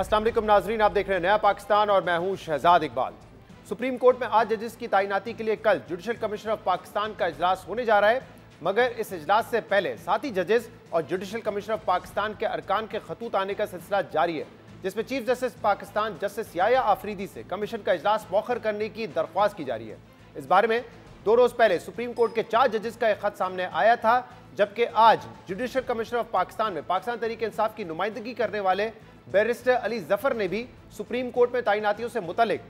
अस्सलाम वालेकुम नाजरीन, आप देख रहे हैं नया पाकिस्तान और मैं हूं शहजाद इकबाल। सुप्रीम कोर्ट में आज जजेस की तैनाती के लिए कल जुडिशल कमिश्नर ऑफ पाकिस्तान का इजलास होने जा रहा है, मगर इस इजलास से पहले साथी जजेस और जुडिशल कमिश्नर ऑफ पाकिस्तान के अरकान के खतूत आने का सिलसिला जारी है, जिसमें chief justice Pakistan justice Yahya Afridi से कमीशन का इजलास मौखर करने की दरख्वास्त की जा रही है। इस बारे में 2 रोज पहले सुप्रीम कोर्ट के 4 जजेस का एक खत सामने आया था, जबकि आज जुडिशल कमिश्नर ऑफ पाकिस्तान में पाकिस्तान तहरीक इंसाफ की नुमाइंदगी करने वाले बैरिस्टर अली जफर ने भी सुप्रीम कोर्ट में तैनातियों से मुतल्लिक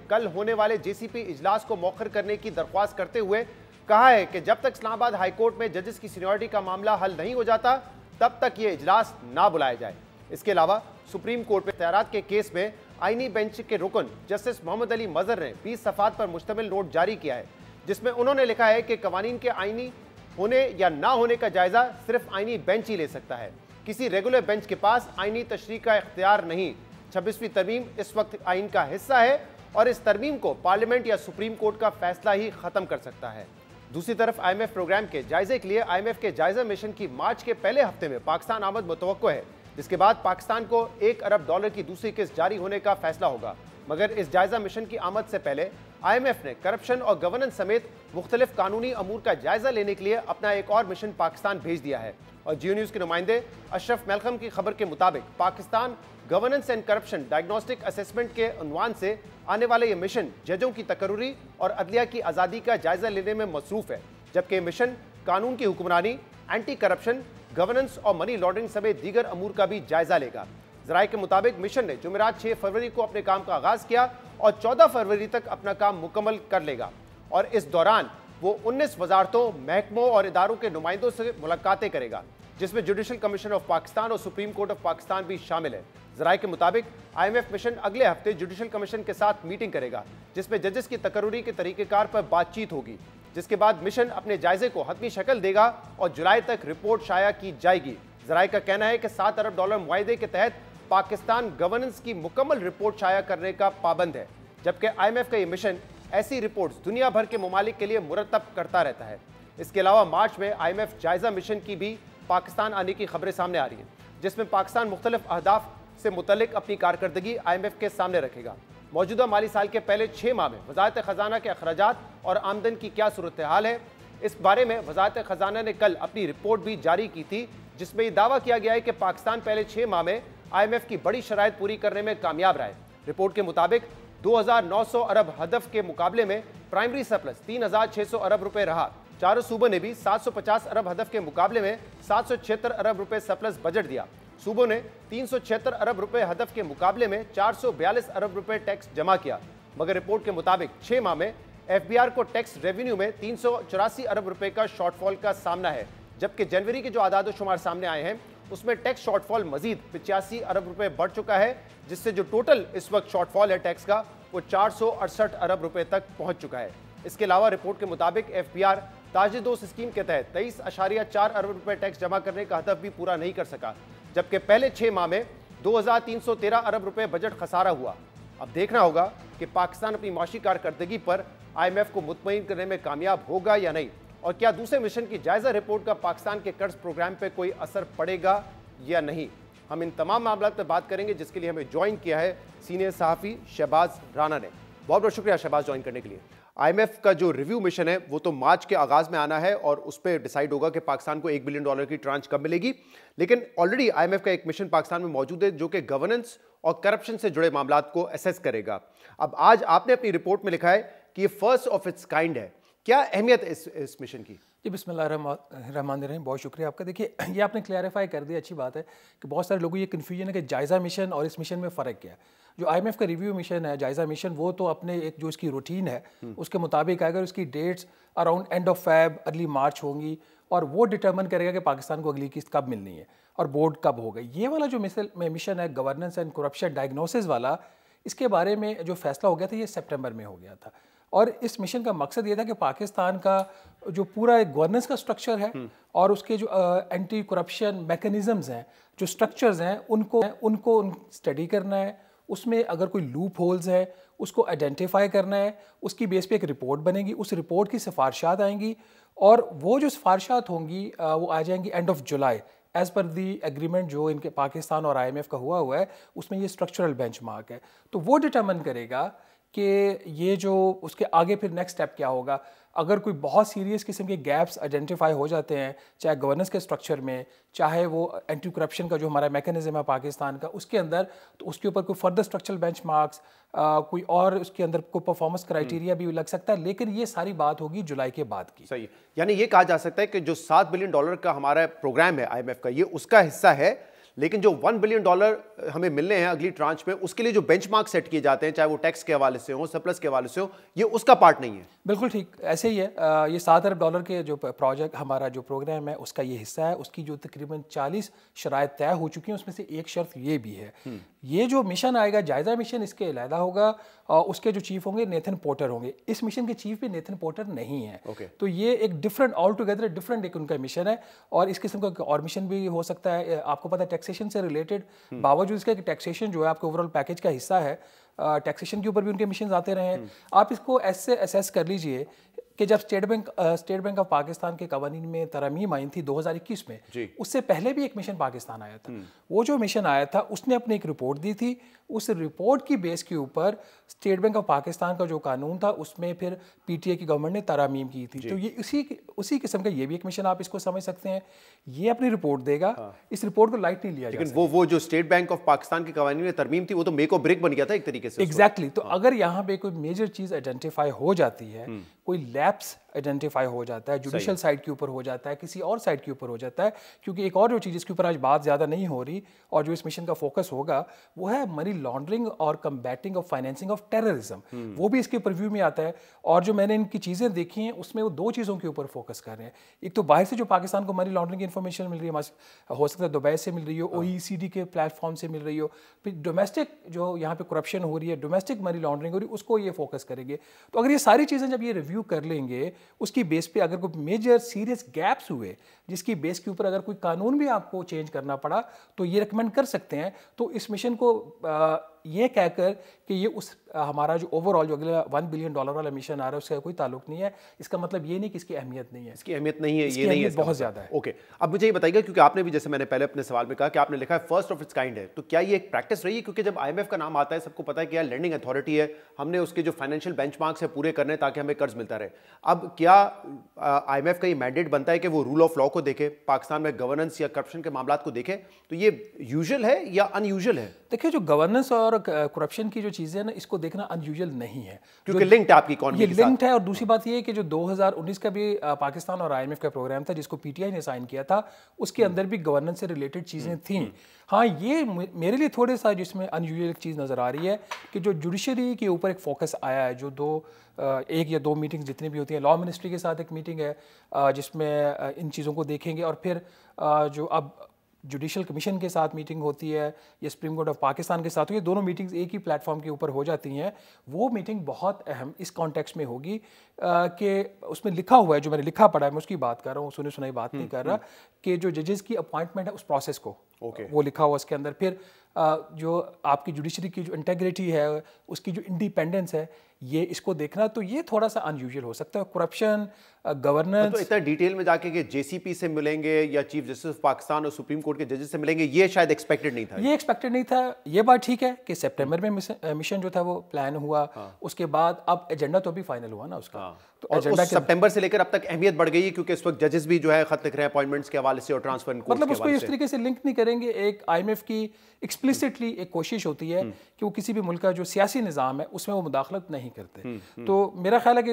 कल होने वाले जेसीपी इजलास को मौखर करने की दरख्वास्त करते हुए कहा है कि जब तक इस्लामाबाद हाई कोर्ट में जजेस की सीनियरिटी का मामला हल नहीं हो जाता तब तक ये इजलास ना बुलाया जाए। इसके अलावा सुप्रीम कोर्ट में तैयारात के केस में आईनी बेंच के रुकन जस्टिस मोहम्मद अली मजहर ने 20 सफ़ात पर मुश्तमिल नोट जारी किया है, जिसमें उन्होंने लिखा है कि कवानीन के आईनी होने या ना होने का जायजा सिर्फ आईनी बेंच ही ले सकता है। किसी रेगुलर बेंच के पास आईनी तशरीह का इख्तियार नहीं। 26वीं तरमीम इस वक्त आइन का हिस्सा है और इस तरमीम को पार्लियामेंट या सुप्रीम कोर्ट का फैसला ही खत्म कर सकता है। दूसरी तरफ IMF प्रोग्राम के जायजे के लिए IMF के जायजा मिशन की मार्च के पहले हफ्ते में पाकिस्तान आमद मुतवक्को है, जिसके बाद पाकिस्तान को $1 अरब की दूसरी किस्त जारी होने का फैसला होगा। मगर इस जायजा मिशन की आमद से पहले IMF ने करप्शन और गवर्नेंस समेत मुख्तलिफ कानूनी अमूर का जायजा लेने के लिए अपना एक और मिशन पाकिस्तान भेज दिया है। और जियो न्यूज़ के नुमाइंदे अशरफ मेलखम की खबर के मुताबिक Pakistan governance and corruption diagnostic assessment के उन्वान से आने वाले ये मिशन जजों की तकर्रुरी और अदलिया की आज़ादी का जायजा लेने में मसरूफ है, जबकि मिशन कानून की हुक्मरानी, एंटी करप्शन, गवर्नेंस और मनी लॉन्ड्रिंग समेत दीगर अमूर का भी जायजा लेगा। ज़राए के मुताबिक मिशन ने जुमेरात 6 फरवरी को अपने काम का आगाज़ किया और 14 फरवरी तक अपना काम मुकम्मल कर लेगा और इस दौरान वो 19 वजारतों, महकमों और इदारों के नुमाइंदों से मुलाकातें करेगा, जिसमें जुडिशल कमिश्नर ऑफ पाकिस्तान और सुप्रीम कोर्ट ऑफ पाकिस्तान भी शामिल है। ज़राए के मुताबिक IMF मिशन अगले हफ्ते जुडिशल कमीशन के साथ मीटिंग करेगा, जिसमें जजेस की तकर्रुरी के तरीक़ेकार पर बातचीत होगी, जिसके बाद मिशन अपने जायजे को हतमी शक्ल देगा और जुलाई तक रिपोर्ट शाया की जाएगी। ज़राए का कहना है कि $7 अरब मुआहदे के तहत पाकिस्तान गवर्नेंस की मुकम्मल रिपोर्ट शाया करने का पाबंद है, जबकि IMF का ये मिशन ऐसी रिपोर्ट्स दुनिया भर के ममालिक के लिए मुरतब करता रहता है। इसके अलावा मार्च में IMF जायजा मिशन की भी पाकिस्तान आने की खबरें सामने आ रही हैं, जिसमें पाकिस्तान मुख्तलिफ अहदाफ से मुतल्लिक अपनी कारकर्दगी IMF के सामने रखेगा। मौजूदा माली साल के पहले 6 माह में वजारत ख़जाना के अखराजात और आमदन की क्या सूरत हाल है, इस बारे में वजारत ख़जाना ने कल अपनी रिपोर्ट भी जारी की थी, जिसमें यह दावा किया गया है कि पाकिस्तान पहले 6 माह में IMF की बड़ी शराइत पूरी करने में कामयाब रहा है। रिपोर्ट के मुताबिक 2900 अरब हदफ के मुकाबले में प्राइमरी सरप्लस 3600 अरब रुपए रहा। चारों सूबों ने भी 750 अरब हदफ के मुकाबले में 776 अरब रुपए सरप्लस बजट दिया। सूबों ने 376 अरब रुपए हदफ के मुकाबले में 442 अरब रुपए टैक्स जमा किया। मगर रिपोर्ट के मुताबिक 6 माह में FBR को टैक्स रेवेन्यू में 384 अरब रुपए का शॉर्टफॉल का सामना है, जबकि जनवरी के जो आदाद शुमार सामने आए हैं उसमें टैक्स शॉर्टफॉल मजीद 85 अरब रुपए बढ़ चुका है, जिससे जो टोटल इस वक्त शॉर्टफॉल है टैक्स का वो 468 अरब रुपए तक पहुंच चुका है। इसके अलावा रिपोर्ट के मुताबिक FBR ताजिदोस्त स्कीम के तहत 23.4 अरब रुपए टैक्स जमा करने का हदफ भी पूरा नहीं कर सका, जबकि पहले 6 माह में 2313 अरब रुपए बजट खसारा हुआ। अब देखना होगा कि पाकिस्तान अपनी माशी कारकर्दगी पर IMF को मुतमईन करने में कामयाब होगा या नहीं, और क्या दूसरे मिशन की जायजा रिपोर्ट का पाकिस्तान के कर्ज प्रोग्राम पर कोई असर पड़ेगा या नहीं। हम इन तमाम मामलों पर बात करेंगे, जिसके लिए हमें ज्वाइन किया है सीनियर सहाफ़ी शहबाज राना ने। बहुत बहुत शुक्रिया शहबाज ज्वाइन करने के लिए। IMF का जो रिव्यू मिशन है वो तो मार्च के आगाज़ में आना है और उस पर डिसाइड होगा कि पाकिस्तान को $1 बिलियन की ट्रांच कब मिलेगी, लेकिन ऑलरेडी IMF का एक मिशन पाकिस्तान में मौजूद है जो कि गवर्नेंस और करप्शन से जुड़े मामलात को असेस करेगा। अब आज आपने अपनी रिपोर्ट में लिखा है कि ये फर्स्ट ऑफ इट्स काइंड है, क्या अहमियत है इस मिशन की? जी बिस्मिल्लाहिर्रहमानिर्रहीम, बहुत शुक्रिया आपका। देखिए, ये आपने क्लैरिफाई कर दिया, अच्छी बात है कि बहुत सारे लोगों को ये कन्फ्यूजन है कि जायज़ा मिशन और इस मिशन में फ़र्क क्या है। जो IMF का रिव्यू मिशन है, जायज़ा मिशन, वो तो अपने एक जो इसकी रूटीन है उसके मुताबिक आएगा। उसकी dates around end of Feb, early March होंगी और वो डिटर्मन करेगा कि पाकिस्तान को अगली किस्त कब मिलनी है और बोर्ड कब होगा। ये वाला जो मिशन है गवर्नेंस एंड करप्शन डायग्नोसिस वाला, इसके बारे में जो फैसला हो गया था ये सितंबर में हो गया था। और इस मिशन का मकसद ये था कि पाकिस्तान का जो पूरा एक गवर्नेंस का स्ट्रक्चर है और उसके जो एंटी करप्शन मैकेनिज़म्स हैं, जो स्ट्रक्चर्स हैं, उनको स्टडी करना है। उसमें अगर कोई लूप होल्स है उसको आइडेंटिफाई करना है। उसकी बेस पे एक रिपोर्ट बनेगी, उस रिपोर्ट की सिफारिशात आएंगी और वो जो सिफारिशात होंगी वो आ जाएंगी end of July, as per the agreement जो इनके पाकिस्तान और IMF का हुआ है, उसमें ये स्ट्रक्चरल बेंचमार्क है। तो वो डिटरमिन करेगा कि ये जो उसके आगे फिर नेक्स्ट स्टेप क्या होगा। अगर कोई बहुत सीरियस किस्म के गैप्स आइडेंटिफाई हो जाते हैं, चाहे गवर्नेंस के स्ट्रक्चर में, चाहे वो एंटी करप्शन का जो हमारा मैकेनिज्म है पाकिस्तान का उसके अंदर, तो उसके ऊपर कोई फर्दर स्ट्रक्चरल बेंचमार्क्स, कोई और उसके अंदर कोई परफॉर्मेंस क्राइटेरिया भी लग सकता है, लेकिन ये सारी बात होगी जुलाई के बाद की। सही है, यानी ये कहा जा सकता है कि जो $7 बिलियन का हमारा प्रोग्राम है IMF का, ये उसका हिस्सा है, लेकिन जो $1 बिलियन हमें मिलने हैं अगली ट्रांच में, उसके लिए जो बेंचमार्क सेट किए जाते हैं, चाहे वो टैक्स के हवाले से हो, सरप्लस के हवाले से हो, ये उसका पार्ट नहीं है। बिल्कुल ठीक, ऐसे ही है। ये $7 अरब के जो प्रोजेक्ट हमारा जो प्रोग्राम है उसका ये हिस्सा है। उसकी जो तकरीबन 40 शराइत तय हो चुकी हैं, उसमें से एक शर्त ये भी है, ये जो मिशन आएगा, जायजा मिशन, इसके अलहदा होगा, उसके जो चीफ होंगे नेथन पोर्टर होंगे। इस मिशन के चीफ भी नेथन पोर्टर नहीं है। तो ये एक डिफरेंट, ऑल टुगेदर डिफरेंट एक उनका मिशन है। और इस किस्म का और मिशन भी हो सकता है। आपको पता है टैक्सेशन से रिलेटेड, बावजूद इसके कि टैक्सेशन जो है आपके ओवरऑल पैकेज का हिस्सा है, टैक्सेशन के ऊपर भी उनके मिशन आते रहे हैं। आप इसको ऐसे असेस कर लीजिए कि जब स्टेट बैंक ऑफ पाकिस्तान के कवानीन में तरमीम आई थी 2021 में, उससे पहले भी एक मिशन पाकिस्तान आया था। वो जो मिशन आया था उसने अपनी एक रिपोर्ट दी थी। उस रिपोर्ट की बेस के ऊपर स्टेट बैंक ऑफ पाकिस्तान का जो कानून था उसमें फिर PTA की गवर्नमेंट ने तरमीम की थी। तो ये उसी किस्म का ये भी एक मिशन आप इसको समझ सकते हैं। ये अपनी रिपोर्ट देगा। इस रिपोर्ट को लाइट नहीं लिया जाएगा। लेकिन वो जो स्टेट बैंक ऑफ पाकिस्तान के कवानीन में तरमीम थी, वो तो मेक और ब्रेक बन गया था एक तरीके से। एग्जैक्टली। तो अगर यहाँ पे कोई मेजर चीज आइडेंटिफाई हो जाती है, कोई लैप्स आइडेंटिफाई हो जाता है, जुडिशियल साइड के ऊपर हो जाता है, किसी और साइड के ऊपर हो जाता है, क्योंकि एक और जो चीज़ इसके ऊपर आज बात ज़्यादा नहीं हो रही और जो इस मिशन का फोकस होगा वो है मनी लॉन्ड्रिंग और combating of financing of terrorism. वो भी इसके प्रीव्यू में आता है। और जो मैंने इनकी चीज़ें देखी हैं उसमें वो दो चीज़ों के ऊपर फोकस कर रहे हैं। एक तो बाहर से जो पाकिस्तान को मनी लॉन्ड्रिंग की इन्फॉर्मेशन मिल रही है, हो सकता है दुबई से मिल रही हो, OECD के प्लेटफॉर्म से मिल रही हो, फिर डोमेस्टिक जो यहाँ पे करप्शन हो रही है, डोमेस्टिक मनी लॉन्ड्रिंग हो रही है, उसको ये फोकस करेंगे। तो अगर ये सारी चीज़ें जब ये रिव्यू कर लेंगे, उसकी बेस पे अगर कोई मेजर सीरियस गैप्स हुए जिसकी बेस के ऊपर अगर कोई कानून भी आपको चेंज करना पड़ा, तो ये रिकमेंड कर सकते हैं। तो इस मिशन को ये कहकर कि ये उस हमारा जो ओवरऑल जो अगला $1 बिलियन वाला मिशन आ रहा है उसका कोई ताल्लुक नहीं है, इसका मतलब ये नहीं कि इसकी अहमियत नहीं है। इसकी अहमियत नहीं है, ये नहीं है, बहुत ज़्यादा है। ओके, अब मुझे ये बताइएगा, क्योंकि आपने भी, जैसे मैंने पहले अपने सवाल में कहा कि आपने लिखा है फर्स्ट ऑफ इट्स काइंड है, तो क्या ये एक प्रैक्टिस रही है? क्योंकि जब IMF का नाम आता है, सबको पता है कि यार लैंडिंग अथॉरिटी है, हमने उसके जो फाइनेंशियल बेंचमार्क्स है पूरे करने ताकि हमें कर्ज मिलता रहे। अब क्या IMF का ये मैंडेट बनता है कि वो रूल ऑफ लॉ को देखे, पाकिस्तान में गवर्नेंस या करप्शन के मामलों को देखे? तो ये यूजुअल है या अनयूजुअल है? देखिए, जो गवर्नेंस और करप्शन की जो चीज़ें हैं ना, इसको देखना अनयूजुअल नहीं है, क्योंकि लिंक्ड है आपकी इकोनॉमी के साथ। लिंक्ड है। और दूसरी बात ये है कि जो 2019 का भी पाकिस्तान और IMF का प्रोग्राम था जिसको PTI ने साइन किया था, उसके अंदर भी गवर्नेंस से रिलेटेड चीज़ें थीं। हाँ, ये मेरे लिए थोड़े सा जिसमें अनयूजुअल एक चीज़ नज़र आ रही है कि जो जुडिशरी के ऊपर एक फोकस आया है, जो एक या दो मीटिंग्स जितनी भी होती हैं, लॉ मिनिस्ट्री के साथ एक मीटिंग है जिसमें इन चीज़ों को देखेंगे, और फिर जो अब जुडिशल कमीशन के साथ मीटिंग होती है या सुप्रीम कोर्ट ऑफ पाकिस्तान के साथ, ये दोनों मीटिंग्स एक ही प्लेटफॉर्म के ऊपर हो जाती हैं। वो मीटिंग बहुत अहम इस कॉन्टेक्स्ट में होगी कि उसमें लिखा हुआ है, जो मैंने लिखा पढ़ा है मैं उसकी बात कर रहा हूँ, सुनी सुनाई बात नहीं कर रहा, कि जो जजेस की अपॉइंटमेंट है उस प्रोसेस को वो लिखा हुआ उसके अंदर। फिर जो आपकी जुडिशरी की जो इंटेग्रिटी है, उसकी जो इंडिपेंडेंस है, ये इसको देखना, तो ये थोड़ा सा अनयूजुअल हो सकता है। करप्शन, गवर्नेंस, तो इतना डिटेल में जाके कि JCP से मिलेंगे या चीफ जस्टिस ऑफ पाकिस्तान और सुप्रीम कोर्ट के जजेस से मिलेंगे, ये शायद एक्सपेक्टेड नहीं था। ये एक्सपेक्टेड नहीं था। ये बात ठीक है कि सितंबर में मिशन जो था वो प्लान हुआ। उसके बाद अब एजेंडा तो अभी फाइनल हुआ ना उसका। तो और उस सितंबर से लेकर अब तक अहमियत बढ़ गई है, क्योंकि इस वक्त जजेस भी जो है खत लिख रहे हैं अपॉइंटमेंट्स के हवाले से और ट्रांसफर मतलब उसको इस तरीके से लिंक नहीं करेंगे। एक IMF की एक्सप्लिसिटली एक कोशिश होती है कि वो किसी भी मुल्क का जो सियासी निज़ाम है उसमें वो मुदाखलत नहीं करते। तो मेरा ख्याल है कि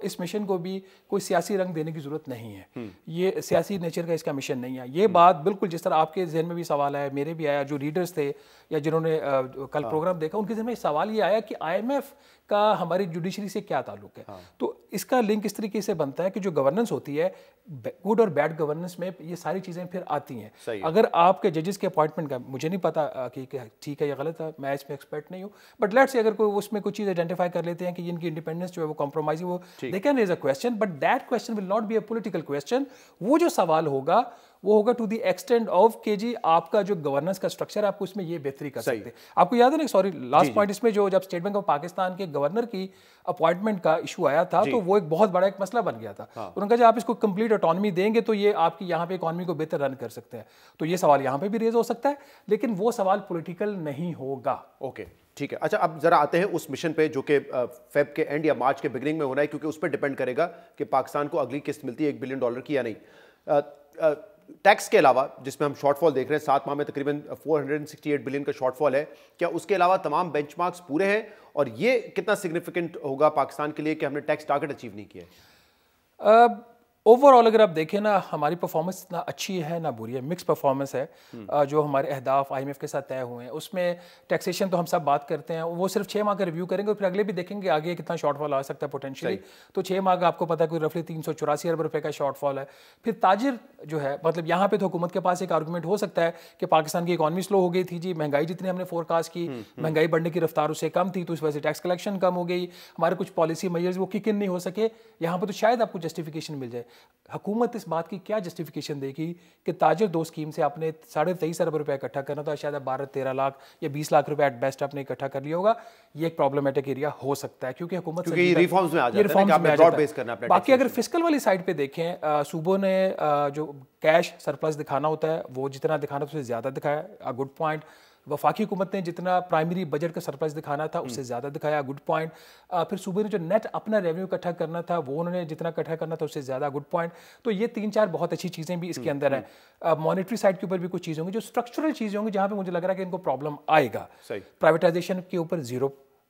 इस मिशन को भी कोई सियासी रंग देने की जरूरत नहीं है। ये सियासी नेचर का इसका मिशन नहीं है। ये बात बिल्कुल जिस तरह आपके जहन में भी सवाल आया, मेरे भी आया, जो रीडर्स थे या जिन्होंने कल प्रोग्राम देखा उनके जहन में सवाल ये आया कि IMF का हमारी जुडिशरी से क्या ताल्लुक है। तो इसका लिंक इस तरीके से बनता है कि जो गवर्नेंस होती है, गुड और बैड गवर्नेंस में ये सारी चीज़ें फिर आती हैं। अगर आपके जजेस के अपॉइंटमेंट का, मुझे नहीं पता कि ठीक है या गलत है, मैं इसमें एक्सपर्ट नहीं हूँ, बट लेट्स से अगर कोई उसमें कुछ चीज़ आइडेंटिफाई कर लेते हैं कि इनकी इंडिपेंडेंस जो है वो कॉम्प्रोमाइज, वो they can raise a question, but that question will not be a political question. वो जो सवाल होगा वो होगा टू द एक्सटेंट ऑफ के जी आपका जो गवर्नेंस का स्ट्रक्चर है आपको इसमें ये बेहतरी कर सकते हैं। आपको याद है ना, सॉरी लास्ट पॉइंट इसमें, जो जब स्टेट बैंक ऑफ पाकिस्तान के गवर्नर की अपॉइंटमेंट का इशू आया था तो वो एक बहुत बड़ा एक मसला बन गया था। उन्होंने कहा आप इसको कंप्लीट ऑटोनॉमी देंगे तो ये आपकी यहाँ पे इकोनॉमी को बेहतर रन कर सकते हैं। तो ये सवाल यहाँ पे भी रेज हो सकता है, लेकिन वो सवाल पॉलिटिकल नहीं होगा। ओके, ठीक है। अच्छा, अब जरा आते हैं उस मिशन पे जो कि फेब के एंड या मार्च के बिगिनिंग में होना है, क्योंकि उस पर डिपेंड करेगा कि पाकिस्तान को अगली किस्त मिलती है $1 बिलियन की या नहीं। टैक्स के अलावा जिसमें हम शॉर्टफॉल देख रहे हैं, 7 माह में तकरीबन 468 बिलियन का शॉर्टफॉल है, क्या उसके अलावा तमाम बेंचमार्क्स पूरे हैं? और ये कितना सिग्निफिकेंट होगा पाकिस्तान के लिए कि हमने टैक्स टारगेट अचीव नहीं किया है? ओवरऑल अगर आप देखें ना, हमारी परफॉर्मेंस ना अच्छी है ना बुरी है, मिक्स परफॉर्मेंस है। जो हमारे अहदाफ IMF के साथ तय हुए हैं उसमें टैक्सेशन तो हम सब बात करते हैं, वो सिर्फ 6 माह का रिव्यू करेंगे और फिर अगले भी देखेंगे आगे कितना शॉर्टफॉल आ सकता है पोटेंशियली। तो 6 माह का आपको पता है कोई रफली 384 अरब रुपए का शॉर्टफॉल है। फिर ताजिर जो है, मतलब यहाँ पे तो हुकूमत के पास एक आर्गूमेंट हो सकता है कि पाकिस्तान की इकॉनमी स्लो हो गई थी जी, महंगाई जितनी हमने फोरकास्ट की, महंगाई बढ़ने की रफ्तार उससे कम थी, तो इस वजह से टैक्स कलेक्शन कम हो गई, हमारे कुछ पॉलिसी मेजर्स वो किक इन नहीं हो सके। यहाँ पर तो शायद आपको जस्टिफिकेशन मिल जाए। हुकूमत इस बात की क्या जस्टिफिकेशन देगी कि ताजिर 2 स्कीम से आपने 23.5 अरब रुपए इकट्ठा करना था, शायद 12-13 लाख या 20 लाख रुपए एट बेस्ट आपने इकट्ठा कर लिया होगा। ये एक प्रॉब्लमेटिक एरिया हो सकता है, क्योंकि हुकूमत से रिफॉर्म्स में आ जाता है कि आपने ब्रॉड बेस करना है। बाकी अगर फिस्कल वाली साइड पे देखें, सूबों ने जो कैश सरप्लस दिखाना होता है वो जितना दिखाना उससे ज़्यादा दिखाया, अ गुड पॉइंट। वफाकी हुकूमत ने जितना प्राइमरी बजट का सरप्लस दिखाना था उससे ज़्यादा दिखाया, गुड पॉइंट। फिर सूबे ने जो नेट अपना रेवेन्यू इकट्ठा करना था वो उन्होंने जितना इकट्ठा करना था उससे ज़्यादा, गुड पॉइंट। तो ये 3-4 बहुत अच्छी चीज़ें भी इसके अंदर हैं। मॉनेटरी साइड के ऊपर भी कुछ चीज़ें होंगी जो स्ट्रक्चरल चीज़ें होंगी जहाँ पे मुझे लग रहा है कि इनको प्रॉब्लम आएगा। प्राइवेटाइजेशन के ऊपर 0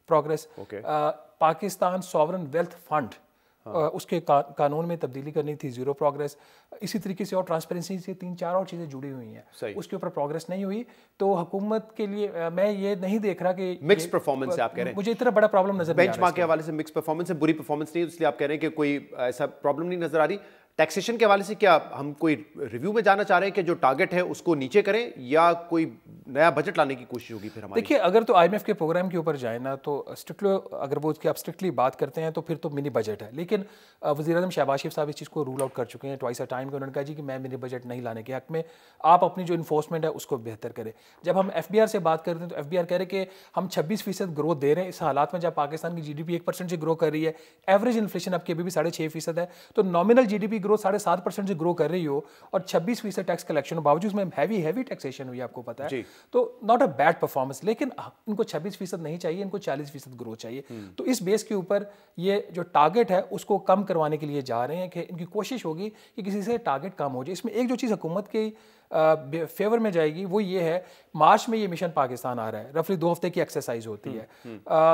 progress. Pakistan sovereign wealth fund उसके कानून में तब्दीली करनी थी, 0 प्रोग्रेस। इसी तरीके से और ट्रांसपेरेंसी से 3-4 और चीज़ें जुड़ी हुई हैं, उसके ऊपर प्रोग्रेस नहीं हुई। तो हुकूमत के लिए मैं ये नहीं देख रहा कि मिक्स परफॉर्मेंस है, आप कह रहे हैं मुझे इतना बड़ा प्रॉब्लम नजर नहीं आ रहा। बेंचमार्क के हवाले से मिक्स परफॉर्मेंस है, बुरी परफॉर्मेंस नहीं, इसलिए आप कह रहे हैं कि कोई ऐसा प्रॉब्लम नहीं नजर आ रही। टैक्सेशन के हवाले से क्या हम कोई रिव्यू में जाना चाह रहे हैं कि जो टारगेट है उसको नीचे करें, या कोई नया बजट लाने की कोशिश होगी फिर हमारी? देखिए, अगर तो IMF के प्रोग्राम के ऊपर जाए ना तो स्ट्रिक्टली अगर वो उसकी आप स्ट्रिक्टली बात करते हैं तो फिर तो मिनी बजट है। लेकिन वज़ीर-ए-आज़म शहबाज शरीफ साहब इस चीज़ को रूल आउट कर चुके हैं ट्वाइस अ टाइम, उन्होंने कहा जी कि मैं मिनी बजट नहीं लाने के हक में, आप अपनी जो इन्फोर्समेंट है उसको बेहतर करें। जब हम FBR से बात करते हैं तो FBR कह रहे कि हम 26% ग्रोथ दे रहे हैं इस हालात में जब पाकिस्तान की GDP 1% से ग्रो कर रही है, एवरेज इन्फ्लेशन आपकी अभी भी 6.5% है, तो नॉमिनल GDP ग्रोथ 7.5% से ग्रो कर रही हो और 26% टैक्स कलेक्शन बावजूद में हैवी टैक्सेशन हुई, आपको पता है, तो नॉट अ बैड परफॉर्मेंस। लेकिन इनको 26% नहीं चाहिए, इनको 40% ग्रोथ चाहिए। तो इस बेस के ऊपर ये जो टारगेट है उसको कम करवाने के लिए जा रहे हैं कि इनकी कोशिश होगी कि किसी से टारगेट कम हो जाए। इसमें एक जो चीज़ हुकूमत के फेवर में जाएगी वो ये है, मार्च में ये मिशन पाकिस्तान आ रहा है, रफली 2 हफ्ते की एक्सरसाइज होती है।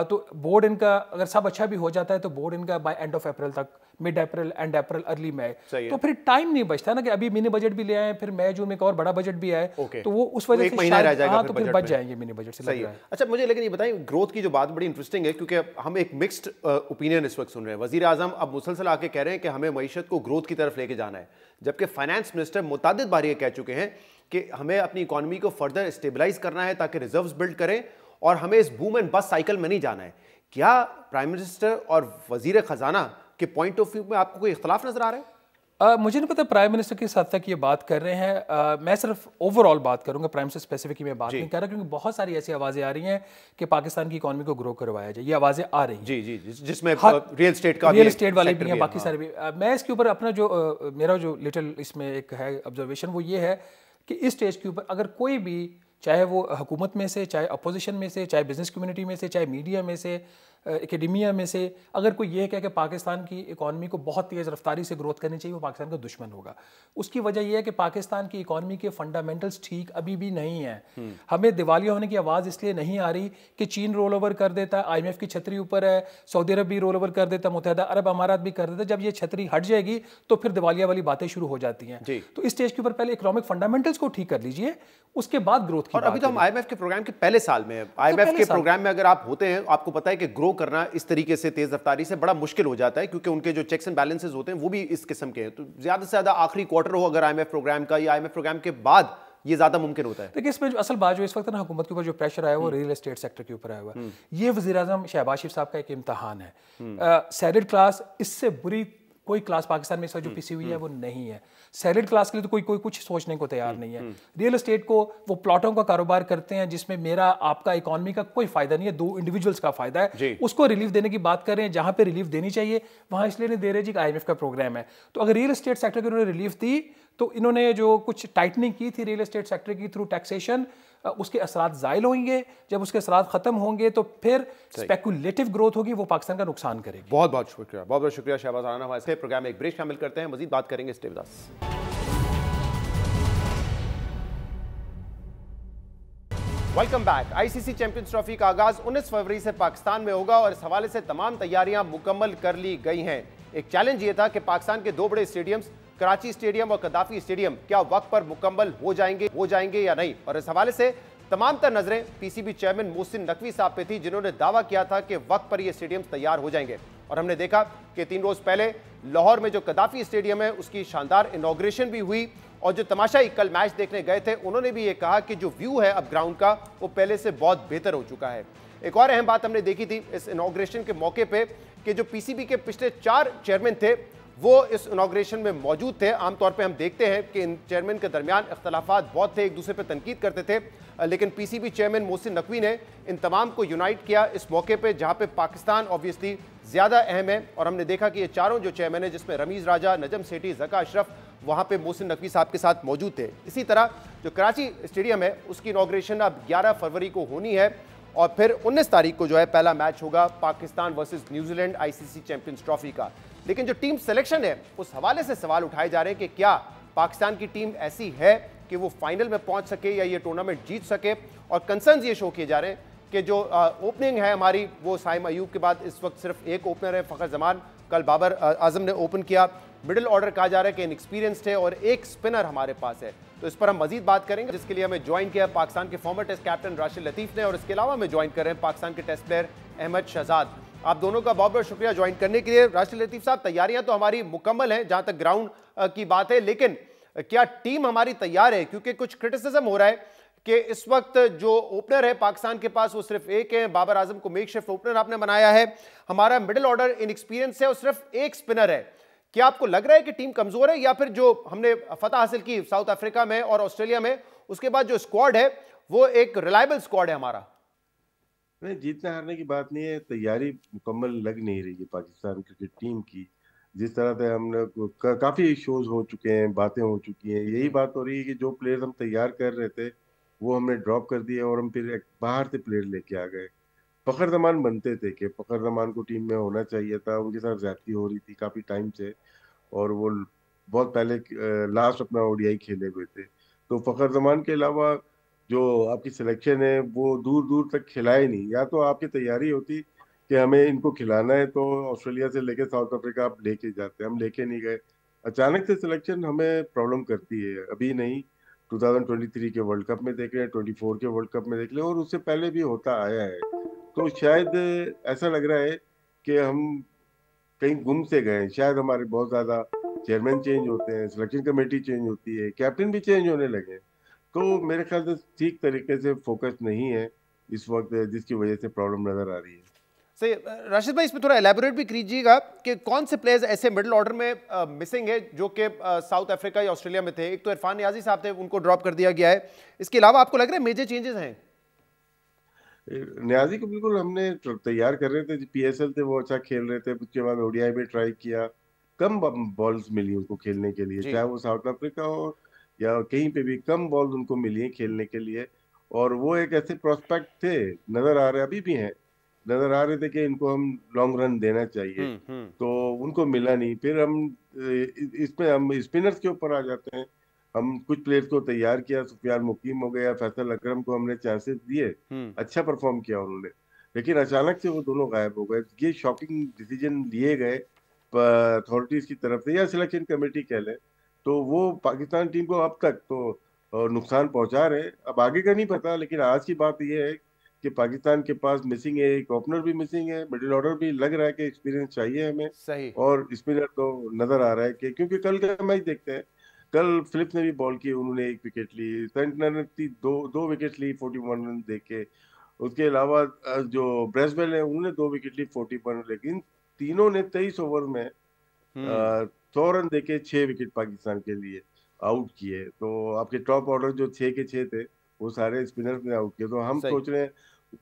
तो बोर्ड इनका अगर सब अच्छा भी हो जाता है तो बोर्ड इनका बाय एंड ऑफ अप्रैल तक, mid April, end April, early May, तो फिर टाइम नहीं बचता ना कि अभी मिनी बजट भी ले आए, फिर मई जून में एक और बड़ा बजट भी आए, तो वो उस वजह से शायद तो फिर बच जाएंगे मिनी बजट से, लग रहा है। अच्छा, मुझे लेकिन ये बताइए, ग्रोथ की जो बात बड़ी इंटरेस्टिंग है, क्योंकि हम एक मिक्स्ड ओपिनियन इस वक्त सुन रहे हैं। वजीर आजम अब मुसलसल आके कह रहे हैं कि हमें मईशत को ग्रोथ की तरफ लेके जाना है, जबकि फाइनेंस मिनिस्टर मुतादिद बार ये कह चुके हैं कि हमें अपनी इकोनॉमी को फर्दर स्टेबलाइज करना है ताकि रिजर्व्स बिल्ड करें और हमें इस बूम एंड बस्ट साइकिल में नहीं जाना है। क्या प्राइम मिनिस्टर और वजीर खजाना के पॉइंट ऑफ व्यू में आपको कोई इख्तलाफ नजर आ रहा है? मुझे नहीं पता प्राइम मिनिस्टर किस हद तक ये बात कर रहे हैं। मैं सिर्फ ओवरऑल बात करूंगा, प्राइम मिनिस्टर स्पेसिफिक में बात नहीं कर रहा, क्योंकि बहुत सारी ऐसी आवाज़ें आ रही हैं कि पाकिस्तान की इकोनॉमी को ग्रो करवाया जाए, ये आवाज़ें आ रही हैं। जी जी, जिसमें रियल एस्टेट वाले भी हैं, बाकी सारे भी। मैं इसके ऊपर अपना जो मेरा जो लिटिल इसमें एक है ऑब्जर्वेशन, वो ये है कि इस स्टेज के ऊपर अगर कोई भी, चाहे वो हुकूमत में से, चाहे अपोजिशन में से, चाहे बिजनेस कम्युनिटी में से, चाहे मीडिया में से, एकेडमिया में से, अगर कोई ये कहे कि पाकिस्तान की इकॉनमी को बहुत तेज़ रफ्तारी से ग्रोथ करनी चाहिए, वो पाकिस्तान का दुश्मन होगा। उसकी वजह यह है कि पाकिस्तान की इकॉनमी के फंडामेंटल्स ठीक अभी भी नहीं हैं। हमें दिवालिया होने की आवाज़ इसलिए नहीं आ रही कि चीन रोल ओवर कर देता है, IMF की छतरी ऊपर है, सऊदी अरब भी रोल ओवर कर देता है, मुत्तहिदा अरब अमारात भी कर देता है। जब ये छतरी हट जाएगी तो फिर दिवालिया वाली बातें शुरू हो जाती हैं। तो इस स्टेज के ऊपर पहले इकोनॉमिक फंडामेंटल्स को ठीक कर लीजिए, उसके बाद ग्रोथ की। और अभी तो हम IMF के प्रोग्राम के पहले साल में, IMF के प्रोग्राम में अगर आप होते हैं, आपको पता है कि ग्रो करना इस तरीके से तेज रफ्तारी से बड़ा मुश्किल हो जाता है, क्योंकि उनके जो चेक्स एंड बैलेंसेस होते हैं वो भी इस किस्म के हैं। तो ज्यादा से ज्यादा आखिरी क्वार्टर हो अगर IMF प्रोग्राम का, या IMF प्रोग्राम के बाद ये ज्यादा मुमकिन होता है। देखिए, इसमें जो असल बात जो इस वक्त ना हुकूमत के ऊपर जो प्रेशर आया वो रियल एस्टेट सेक्टर के ऊपर आया हुआ है। ये वज़ीर-ए-आज़म शहबाज शरीफ साहब का एक इम्तहान है। सैलरीड क्लास इससे बुरी कोई क्लास पाकिस्तान में इस वक्त जो पिसी हुई है वो नहीं है। सैलरीड क्लास के लिए तो कोई कोई कुछ सोचने को तैयार नहीं है। रियल एस्टेट को वो प्लॉटों का कारोबार करते हैं जिसमें मेरा आपका इकोनॉमी का कोई फायदा नहीं है, 2 इंडिविजुअल्स का फायदा है, उसको रिलीफ देने की बात कर रहे हैं। जहां पे रिलीफ देनी चाहिए वहां इसलिए नहीं दे रहे जी, IMF का प्रोग्राम है। तो अगर रियल एस्टेट सेक्टर को उन्होंने रिलीफ दी तो इन्होंने जो कुछ टाइटनिंग की थी रियल एस्टेट सेक्टर की थ्रू टैक्सेशन, उसके असरात ज़ायल होंगे। जब उसके असरात खत्म होंगे तो फिर स्पेकुलेटिव ग्रोथ होगी, वो पाकिस्तान का नुकसान करेगी। बहुत बहुत शुक्रिया, बहुत बहुत शुक्रिया शहबाज राना। हमारे प्रोग्राम में एक ब्रेक शामिल करते हैं, मजीद बात करेंगे। Stay with us. Welcome back. ICC champions trophy का आगाज 19 फरवरी से पाकिस्तान में होगा और इस हवाले से तमाम तैयारियां मुकम्मल कर ली गई हैं। एक चैलेंज ये था कि पाकिस्तान के 2 बड़े स्टेडियम्स कराची स्टेडियम और कदाफी स्टेडियम क्या वक्त पर मुकम्मल हो जाएंगे या नहीं। और इस हवाले से तमाम तर नजरें पीसीबी चेयरमैन मोहसिन नकवी साहब पे थी, जिन्होंने दावा किया था कि वक्त पर ये स्टेडियम तैयार हो जाएंगे। और हमने देखा कि 3 रोज पहले लाहौर में जो कदाफी स्टेडियम है उसकी शानदार इनॉग्रेशन भी हुई। और जो तमाशाई कल मैच देखने गए थे उन्होंने भी ये कहा कि जो व्यू है अब ग्राउंड का वो पहले से बहुत बेहतर हो चुका है। एक और अहम बात हमने देखी थी इस इनॉग्रेशन के मौके पे कि जो पीसीबी के पिछले 4 चेयरमैन थे वो इस इनॉग्रेशन में मौजूद थे। आमतौर पे हम देखते हैं कि इन चेयरमैन के दरमियान इख्तलाफात बहुत थे, एक दूसरे पे तनकीद करते थे, लेकिन पीसीबी चेयरमैन मोहसिन नकवी ने इन तमाम को यूनाइट किया इस मौके पे जहां पे पाकिस्तान ऑब्वियसली ज़्यादा अहम है। और हमने देखा कि ये चारों जो चेयरमैन है जिसमें रमीज़ राजा, नजम सेठी, ज़का अशरफ, वहाँ पे मोहसिन नकवी साहब के साथ मौजूद थे। इसी तरह जो कराची स्टेडियम है उसकी इनॉग्रेशन अब 11 फरवरी को होनी है और फिर 19 तारीख को जो है पहला मैच होगा Pakistan versus New Zealand ICC champions trophy का। लेकिन जो टीम सिलेक्शन है उस हवाले से सवाल उठाए जा रहे हैं कि क्या पाकिस्तान की टीम ऐसी है कि वो फाइनल में पहुंच सके या ये टूर्नामेंट जीत सके। और कंसर्न्स ये शो किए जा रहे हैं कि जो ओपनिंग है हमारी वो साइम अयूब के बाद इस वक्त सिर्फ एक ओपनर है, फ़खर जमान। कल बाबर आजम ने ओपन किया। मिडिल ऑर्डर कहा जा रहा है कि इनएक्सपीरियंस्ड है और एक स्पिनर हमारे पास है। तो इस पर हम मजीद बात करेंगे, जिसके लिए हमें ज्वाइन किया पाकिस्तान के फॉर्मर टेस्ट कैप्टन राशिद लतीफ़ ने और इसके अलावा हमें ज्वाइन कर रहे हैं पाकिस्तान के टेस्ट प्लेयर अहमद शहजाद। आप दोनों का बहुत बहुत शुक्रिया ज्वाइन करने के लिए। राशिद लतीफ़ साहब, तैयारियां तो हमारी मुकम्मल हैं जहां तक ग्राउंड की बात है, लेकिन क्या टीम हमारी तैयार है? क्योंकि कुछ क्रिटिसिज्म हो रहा है कि इस वक्त जो ओपनर है पाकिस्तान के पास वो सिर्फ एक है। बाबर आजम को मेकशिफ्ट ओपनर आपने बनाया है। हमारा मिडिल ऑर्डर इनएक्सपीरियंस है और सिर्फ एक स्पिनर है। क्या आपको लग रहा है कि टीम कमजोर है या फिर जो हमने फतह हासिल की साउथ अफ्रीका में और ऑस्ट्रेलिया में उसके बाद जो स्क्वाड है वो एक रिलायबल स्क्वाड है हमारा? नहीं, जीतने हारने की बात नहीं है, तैयारी मुकम्मल लग नहीं रही है पाकिस्तान क्रिकेट टीम की। जिस तरह से हम लोग काफ़ी शोज हो चुके हैं, बातें हो चुकी हैं, यही बात हो रही है कि जो प्लेयर्स हम तैयार कर रहे थे वो हमने ड्रॉप कर दिए और हम फिर एक बाहर से प्लेयर लेके आ गए। फ़खर जमान बनते थे कि फ़खर जमान को टीम में होना चाहिए था, उनके साथ ज्यादती हो रही थी काफ़ी टाइम से और वो बहुत पहले लास्ट अपना ओडीआई खेले हुए थे। तो फ़खर जमान के अलावा जो आपकी सिलेक्शन है वो दूर दूर तक खिलाए नहीं। या तो आपकी तैयारी होती कि हमें इनको खिलाना है तो ऑस्ट्रेलिया से लेके साउथ अफ्रीका आप लेके जाते, हम लेके नहीं गए। अचानक से सिलेक्शन हमें प्रॉब्लम करती है। अभी नहीं, 2023 के वर्ल्ड कप में देख रहे हैं, 24 के वर्ल्ड कप में देख ले और उससे पहले भी होता आया है। तो शायद ऐसा लग रहा है कि हम कहीं गुम से गए। शायद हमारे बहुत ज्यादा चेयरमैन चेंज होते हैं, सिलेक्शन कमेटी चेंज होती है, कैप्टन भी चेंज होने लगे। तो मेरे ख्याल से ठीक तरीके से फोकस नहीं है इस वक्त, जिसकी वजह से प्रॉब्लम नजर आ रही है। सही। राशिद भाई, इसमें थोड़ा एलैबोरेट भी कीजिएगा कि कौन से प्लेयर्स ऐसे मिडिल ऑर्डर में मिसिंग है जो कि साउथ अफ्रीका या ऑस्ट्रेलिया में थे। एक तो इरफान नियाजी साहब थे, उनको ड्रॉप कर दिया गया है। इसके अलावा आपको लग रहा है मेजर चेंजेस हैं? नियाजी को बिल्कुल हमने तैयार कर रहे थे, पीएसएल थे, वो अच्छा खेल रहे थे, उसके बाद ओडीआई में ट्राई किया, कम बॉल्स मिली उनको खेलने के लिए, चाहे वो साउथ अफ्रीका हो या कहीं पे भी कम बॉल्स उनको मिली है खेलने के लिए। और वो एक ऐसे प्रोस्पेक्ट थे, नजर आ रहे अभी भी हैं, नजर आ रहे थे कि इनको हम लॉन्ग रन देना चाहिए, तो उनको मिला नहीं। फिर हम इसमें हम स्पिनर्स के ऊपर आ जाते हैं। हम कुछ प्लेयर्स को तैयार किया, सुफियान मुकीम हो गया, फैसल अकरम को हमने चांसेस दिए, अच्छा परफॉर्म किया उन्होंने, लेकिन अचानक से वो दोनों गायब हो गए। ये शॉकिंग डिसीजन लिए गए अथॉरिटीज की तरफ से या सिलेक्शन कमेटी कह लें, तो वो पाकिस्तान टीम को अब तक तो नुकसान पहुंचा रहे। अब आगे का नहीं पता, लेकिन आज की बात यह है कि पाकिस्तान के पास मिसिंग है, एक ओपनर भी मिसिंग है, मिडिल ऑर्डर भी लग रहा है कि एक्सपीरियंस चाहिए हमें। सही। और स्पिनर तो नजर आ रहा है कि, क्योंकि कल का मैच देखते हैं, कल फिलिप्स ने भी बॉल की, उन्होंने 1 विकेट ली, सेंटनर ने दो विकेट ली 41 रन दे के। उसके अलावा जो ब्रेसवेल है उन्होंने 2 विकेट ली 41, लेकिन तीनों ने 23 ओवर में 100 रन देके 6 विकेट पाकिस्तान के लिए आउट किए। तो आपके टॉप ऑर्डर जो 6 के 6 थे वो सारे स्पिनर्स ने आउट किए। तो हम सही। सोच रहे हैं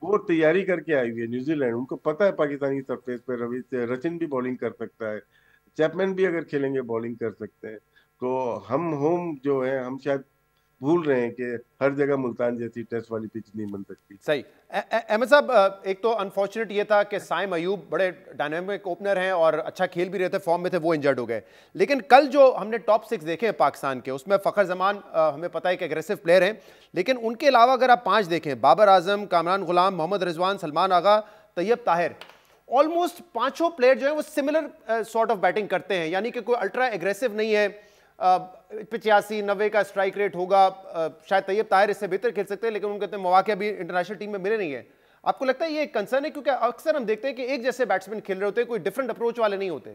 वो तैयारी करके आई हुई है न्यूजीलैंड, उनको पता है पाकिस्तानी सरफेस पे रवि रचिन भी बॉलिंग कर सकता है, चैपमैन भी अगर खेलेंगे बॉलिंग कर सकते हैं। तो हम होम जो है हम शायद भूल रहे हैं कि हर जगह मुल्तान जैसी टेस्ट वाली पिच नहीं बन सकती। सही। अहमद साहब, एक तो अनफॉर्चुनेट ये था कि साइम अयूब बड़े डायनामिक ओपनर हैं और अच्छा खेल भी रहे थे, फॉर्म में थे, वो इंजर्ड हो गए। लेकिन कल जो हमने टॉप 6 देखे हैं पाकिस्तान के, उसमें फ़खर जमान हमें पता है कि एग्रेसिव प्लेयर हैं, लेकिन उनके अलावा अगर आप 5 देखें, बाबर आजम, कामरान गुलाम, मोहम्मद रिजवान, सलमान आगा, तैयब ताहिर, ऑलमोस्ट पांचों प्लेयर जो है वो सिमिलर सॉर्ट ऑफ बैटिंग करते हैं, यानी कि कोई अल्ट्रा एग्रेसिव नहीं है। 85-90 का स्ट्राइक रेट होगा। शायद तैयब ताहिर इससे बेहतर खेल सकते हैं, लेकिन उनके इतने मौके भी इंटरनेशनल टीम में मिले नहीं है। आपको लगता है ये एक कंसर्न है? क्योंकि अक्सर हम देखते हैं कि एक जैसे बैट्समैन खेल रहे होते हैं, कोई डिफरेंट अप्रोच वाले नहीं होते।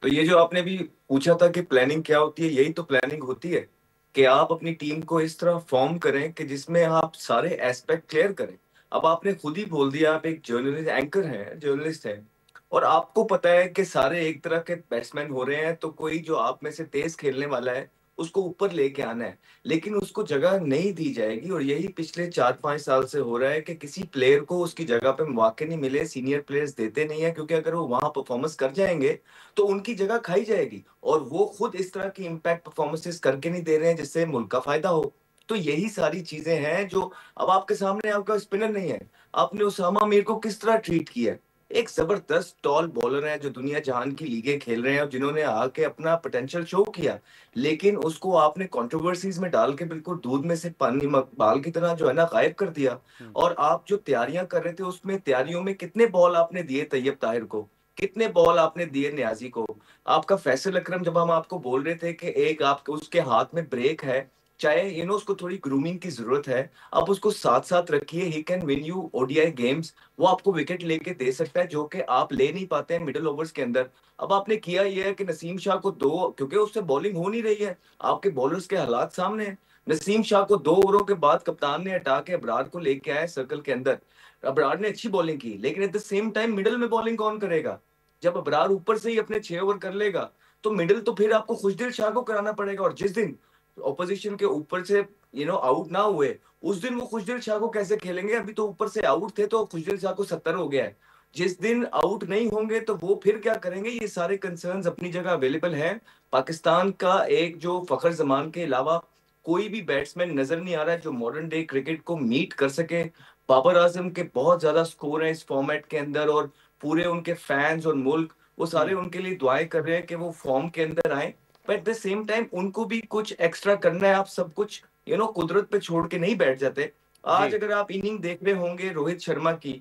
तो ये जो आपने भी पूछा था कि प्लानिंग क्या होती है, यही तो प्लानिंग होती है कि आप अपनी टीम को इस तरह फॉर्म करें कि जिसमें आप सारे एस्पेक्ट क्लियर करें। अब आपने खुद ही बोल दिया, आप एक जर्नलिस्ट एंकर हैं, जर्नलिस्ट हैं, और आपको पता है कि सारे एक तरह के बैट्समैन हो रहे हैं, तो कोई जो आप में से तेज खेलने वाला है उसको ऊपर लेके आना है, लेकिन उसको जगह नहीं दी जाएगी। और यही पिछले 4-5 साल से हो रहा है कि किसी प्लेयर को उसकी जगह पे मौके नहीं मिले, सीनियर प्लेयर्स देते नहीं है, क्योंकि अगर वो वहां परफॉर्मेंस कर जाएंगे तो उनकी जगह खाई जाएगी, और वो खुद इस तरह की इम्पैक्ट परफॉर्मेंसेस करके नहीं दे रहे हैं जिससे मुल्क का फायदा हो। तो यही सारी चीजें हैं जो अब आपके सामने, आपका स्पिनर नहीं है, आपने उसामा मीर को किस तरह ट्रीट किया है। एक जबरदस्त टॉल बॉलर है जो दुनिया जहान की लीगें खेल रहे हैं और जिन्होंने आके अपना पोटेंशियल शो किया, लेकिन उसको आपने कंट्रोवर्सीज में डाल के बिल्कुल दूध में से पानी बाल की तरह जो है ना गायब कर दिया। और आप जो तैयारियां कर रहे थे उसमें तैयारियों में कितने बॉल आपने दिए तैयब ताहिर को, कितने बॉल आपने दिए नियाजी को। आपका फैसल अकरम, जब हम आपको बोल रहे थे कि एक आपके उसके हाथ में ब्रेक है, चाहे उसको थोड़ी ग्रूमिंग की जरूरत है, आप उसको साथ साथ रखिए, he can win you ODI games, वो आपको विकेट लेके दे सकता है जो कि आप ले नहीं पाते हैं मिडिल ओवर्स के अंदर। अब आपने किया ये है कि नसीम शाह को दो, क्योंकि उससे बॉलिंग हो नहीं रही है, आपके बॉलर्स के हालात सामने हैं, नसीम शाह को 2 ओवरों के बाद कप्तान ने हटा के अबरार को लेके आया सर्कल के अंदर। अबरार ने अच्छी बॉलिंग की, लेकिन at the same time middle में बॉलिंग कौन करेगा? जब अबरार ऊपर से ही अपने 6 ओवर कर लेगा तो मिडिल तो फिर आपको खुशदिल शाह को कराना पड़ेगा, और जिस दिन ऑपोजिशन के ऊपर से आउट ना हुए उस दिन वो खुशदिल शाह को कैसे खेलेंगे? अभी तो ऊपर से आउट थे तो खुशदिल शाह को 70 हो गया है, जिस दिन आउट नहीं होंगे तो वो फिर क्या करेंगे? ये सारे कंसर्न्स अपनी जगह अवेलेबल हैं। पाकिस्तान का एक जो फखर जमान के अलावा कोई भी बैट्समैन नजर नहीं आ रहा है जो मॉडर्न डे क्रिकेट को मीट कर सके। बाबर आजम के बहुत ज्यादा स्कोर है इस फॉर्मेट के अंदर, और पूरे उनके फैंस और मुल्क वो सारे उनके लिए दुआएं कर रहे हैं कि वो फॉर्म के अंदर आए। But at the same time उनको भी कुछ एक्स्ट्रा करना है, आप सब कुछ कुदरत पे छोड़ के नहीं बैठ जाते। आज अगर आप इनिंग देख रहे होंगे रोहित शर्मा की,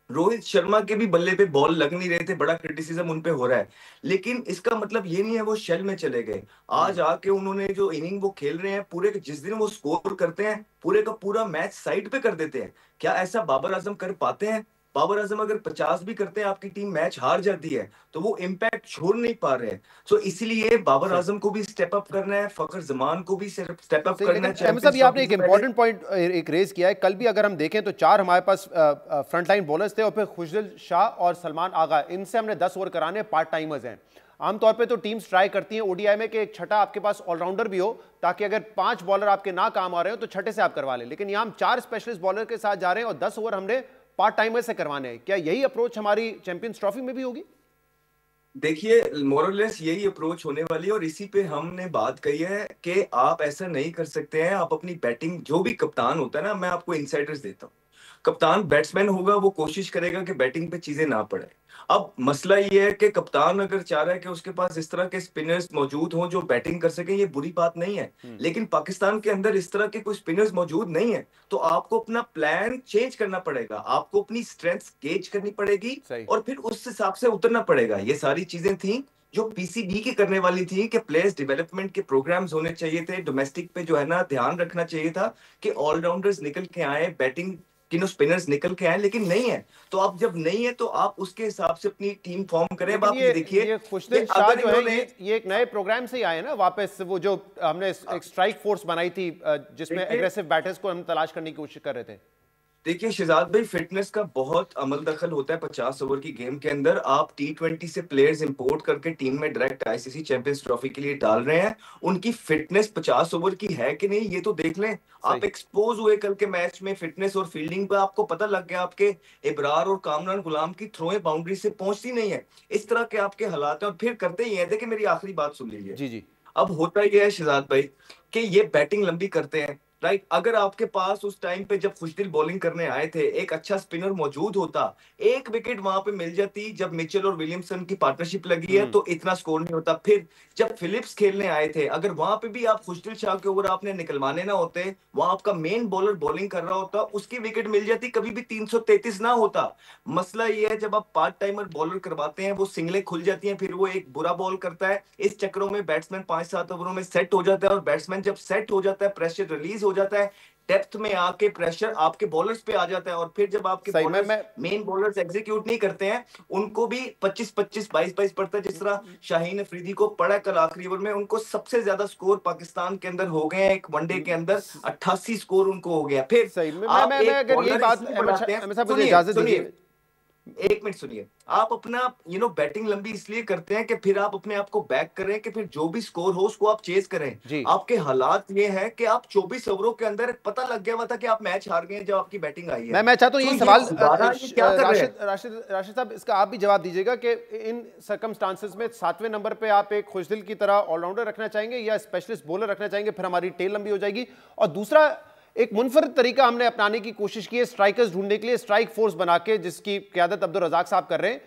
रोहित शर्मा के भी बल्ले पे बॉल लग नहीं रहे थे, बड़ा क्रिटिसिज्म उन पे हो रहा है, लेकिन इसका मतलब ये नहीं है वो शेल में चले गए। आज आके उन्होंने जो इनिंग वो खेल रहे हैं, पूरे जिस दिन वो स्कोर करते हैं पूरे का पूरा मैच साइड पे कर देते हैं। क्या ऐसा बाबर आजम कर पाते हैं? बाबर आजम अगर 50 भी करते हैं आपकी टीम मैच हार जाती है, तो वो इम्पैक्ट छोड़ नहीं पा रहे हैं। सो इसलिए बाबर आजम को भी स्टेप अप करना है, फखर जमान को भी स्टेप अप करना है। अहमद साहब, ये आपने एक इंपॉर्टेंट पॉइंट एक रेज किया है। कल भी अगर हम देखें तो 4 हमारे पास फ्रंटलाइन बॉलर्स थे और फिर खुशदिल शाह और सलमान आगा, इनसे हमने 10 ओवर कराने, पार्ट टाइमर्स हैं। आमतौर पे तो टीम्स ट्राई करती हैं ओडीआई में कि एक छठा आपके पास ऑलराउंडर भी हो, ताकि अगर 5 बॉलर आपके ना काम आ रहे हो तो छठे से आप करवा लें। लेकिन यहाँ हम 4 स्पेशलिस्ट बॉलर के साथ जा रहे हैं और 10 ओवर हमने पार्ट टाइमर से करवाने हैं। क्या यही अप्रोच हमारी चैंपियंस ट्रॉफी में भी होगी? देखिए, मोरलेस यही अप्रोच होने वाली है, और इसी पे हमने बात कही है कि आप ऐसा नहीं कर सकते हैं। आप अपनी बैटिंग, जो भी कप्तान होता है ना, मैं आपको इनसाइडर्स देता हूँ, कप्तान बैट्समैन होगा वो कोशिश करेगा कि बैटिंग पे चीजें ना पड़े। अब मसला ये है कि कप्तान अगर चाह रहा है कि उसके पास इस तरह के स्पिनर्स मौजूद हों जो बैटिंग कर सकें, ये बुरी बात नहीं है, लेकिन पाकिस्तान के अंदर इस तरह के कोई स्पिनर्स मौजूद नहीं है, तो आपको अपना प्लान चेंज करना पड़ेगा, आपको अपनी स्ट्रेंथ गेज करनी पड़ेगी और फिर उस हिसाब से उतरना पड़ेगा। ये सारी चीजें थी जो पीसीबी की करने वाली थी कि प्लेयर्स डेवलपमेंट के प्रोग्राम्स होने चाहिए थे, डोमेस्टिक पे जो है ना ध्यान रखना चाहिए था कि ऑलराउंडर्स निकल के आए, बैटिंग स्पिनर्स निकल के आए, लेकिन नहीं है। तो अब जब नहीं है तो आप उसके हिसाब से अपनी टीम फॉर्म करें। अब आप ये देखिए, खुशदिल शाह जो है ये एक नए प्रोग्राम से ही आए ना वापस, वो जो हमने एक स्ट्राइक फोर्स बनाई थी जिसमें एग्रेसिव बैटर्स को हम तलाश करने की कोशिश कर रहे थे। देखिए शहजाद भाई, फिटनेस का बहुत अमल दखल होता है 50 ओवर की गेम के अंदर। आप T20 से प्लेयर्स इंपोर्ट करके टीम में डायरेक्ट आईसीसी चैंपियंस ट्रॉफी के लिए डाल रहे हैं, उनकी फिटनेस 50 ओवर की है कि नहीं ये तो देख लें। आप एक्सपोज हुए कल के मैच में, फिटनेस और फील्डिंग पे आपको पता लग गया आपके इब्रार और कामरान गुलाम की थ्रोएं बाउंड्री से पहुंचती नहीं है। इस तरह के आपके हालात हैं और फिर करते ही है। देखिए मेरी आखिरी बात सुन लीजिए। जी जी। अब होता यह है शहजाद भाई कि ये बैटिंग लंबी करते हैं, राइट। अगर आपके पास उस टाइम पे जब खुशदिल बॉलिंग करने आए थे एक अच्छा स्पिनर मौजूद होता, एक विकेट वहां पे मिल जाती। जब मिचेल और विलियमसन की पार्टनरशिप लगी है तो इतना स्कोर नहीं होता। फिर जब फिलिप्स खेलने आए थे, अगर वहां पे भी आप खुशदिल शाह के ओवर आपने निकलवाने ना होते, वहां आपका मेन बॉलर बॉलिंग कर रहा होता, उसकी विकेट मिल जाती, कभी भी 333 ना होता। मसला ये है जब आप पार्ट टाइमर बॉलर करवाते हैं, वो सिंगलें खुल जाती हैं, फिर वो एक बुरा बॉल करता है। इस चक्करों में बैट्समैन 5-7 ओवरों में सेट हो जाता है, और बैट्समैन जब सेट हो जाता है, प्रेशर रिलीज हो जाता है, डेप्थ में आके प्रेशर आपके बॉलर्स पे आ जाता है। और फिर जब आपके बॉलर्स मेन बॉलर्स एग्जीक्यूट नहीं करते हैं, उनको भी 25-25 22-22 पड़ता है। जिस तरह शाहीन अफरीदी को पड़ा कल आखिरी ओवर में, उनको सबसे ज्यादा स्कोर पाकिस्तान के अंदर हो गए हैं एक वनडे के अंदर, 88 स्कोर उनको हो गया। फिर आप एक बॉलर, इजाजत दीजिए, एक मिनट सुनिए। आप अपना बैटिंग लंबी इसलिए करते हैं कि फिर आप अपने आप को बैक करें कि फिर जो भी स्कोर हो उसको आप चेस करें। आपके हालात ये हैं कि आप 24 ओवरों के अंदर पता लग गया हुआ था कि आप मैच हार गए जब आपकी बैटिंग आई है। मैं चाहता हूं ये सवाल राशिद साहब इसका आप भी जवाब दीजिएगा कि इन सर्कमस्टांसेस में 7वें नंबर पे आप एक खुशदिल की तरह ऑलराउंडर रखना चाहेंगे या स्पेशलिस्ट बॉलर रखना चाहेंगे, फिर हमारी टेल लंबी हो जाएगी। और दूसरा एक मुनफरद तरीका हमने अपनाने की कोशिश की है स्ट्राइकर्स ढूंढने के लिए, स्ट्राइक फोर्स बना के, जिसकी क़यादत अब्दुल रज़ाक साहब कर रहे हैं।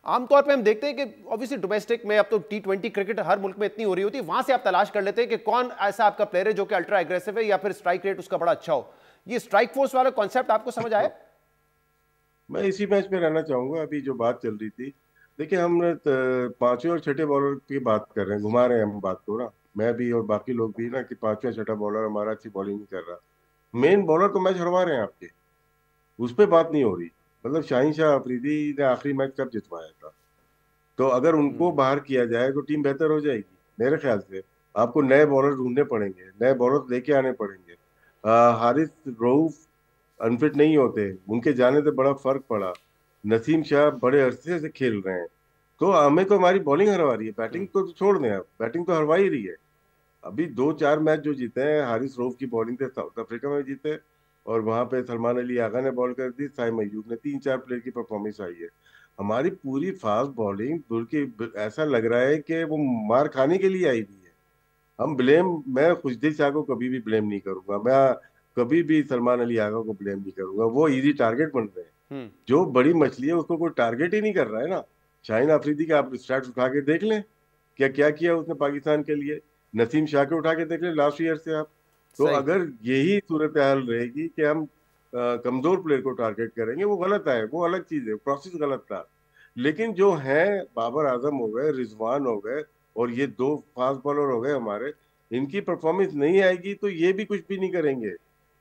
आमतौर पे हम देखते हैं कि ऑब्वियसली डोमेस्टिक में अब तो T20 क्रिकेट हर मुल्क में इतनी हो रही होती है, वहां से आप तलाश कर लेते हैं कि कौन ऐसा आपका प्लेयर है जो कि अल्ट्रा एग्रेसिव है या फिर स्ट्राइक रेट उसका बड़ा अच्छा हो। ये स्ट्राइक फोर्स वाला कॉन्सेप्ट आपको समझ आया? मैं इसी मैच में रहना चाहूंगा। अभी जो बात चल रही थी, देखिए हम 5वें और 6ठे बॉलर की बात कर रहे हैं, घुमा रहे हैं हम बात को ना, मैं भी और बाकी लोग भी ना, कि 5वां 6ठा बॉलर हमारा अच्छी बॉलिंग नहीं कर रहा। मेन बॉलर तो मैच हरवा रहे हैं आपके, उस पर बात नहीं हो रही। मतलब शाहीन शाह अफरीदी ने आखिरी मैच कब जितवाया था? तो अगर उनको बाहर किया जाए तो टीम बेहतर हो जाएगी मेरे ख्याल से। आपको नए बॉलर ढूंढने पड़ेंगे, नए बॉलर लेके आने पड़ेंगे। हारिस रऊफ अनफिट नहीं होते, उनके जाने से बड़ा फर्क पड़ा। नसीम शाह बड़े अरसे से खेल रहे हैं, तो हमें तो हमारी बॉलिंग हरवा रही है। बैटिंग को तो छोड़ दें, आप बैटिंग तो हरवा ही रही है। अभी 2-4 मैच जो जीते हैं हारिस रऊफ की बॉलिंग से, साउथ अफ्रीका में जीते, और वहां पे सलमान अली आगा ने बॉल कर दी, साइम अयूब ने, 3-4 प्लेयर की परफॉर्मेंस आई है। हमारी पूरी फास्ट बॉलिंग बल्कि ऐसा लग रहा है कि वो मार खाने के लिए आई हुई है। मैं खुशदिल शाह को कभी भी ब्लेम नहीं करूंगा, मैं कभी भी सलमान अली आगा को ब्लेम नहीं करूंगा। वो इजी टारगेट बन रहे हैं। जो बड़ी मछली है उसको कोई टारगेट ही नहीं कर रहा है ना। शाहीन अफरीदी के आप स्टैट्स उठा के देख लें, क्या क्या किया उसने पाकिस्तान के लिए। नसीम शाह के उठा के देख लें लास्ट ईयर से आप। तो अगर यही सूरत हाल रहेगी कि हम कमजोर प्लेयर को टारगेट करेंगे, वो गलत है, वो अलग चीज है, प्रोसेस गलत था। लेकिन जो है बाबर आजम हो गए, रिजवान हो गए, और ये 2 फास्ट बॉलर हो गए हमारे, इनकी परफॉर्मेंस नहीं आएगी तो ये भी कुछ भी नहीं करेंगे।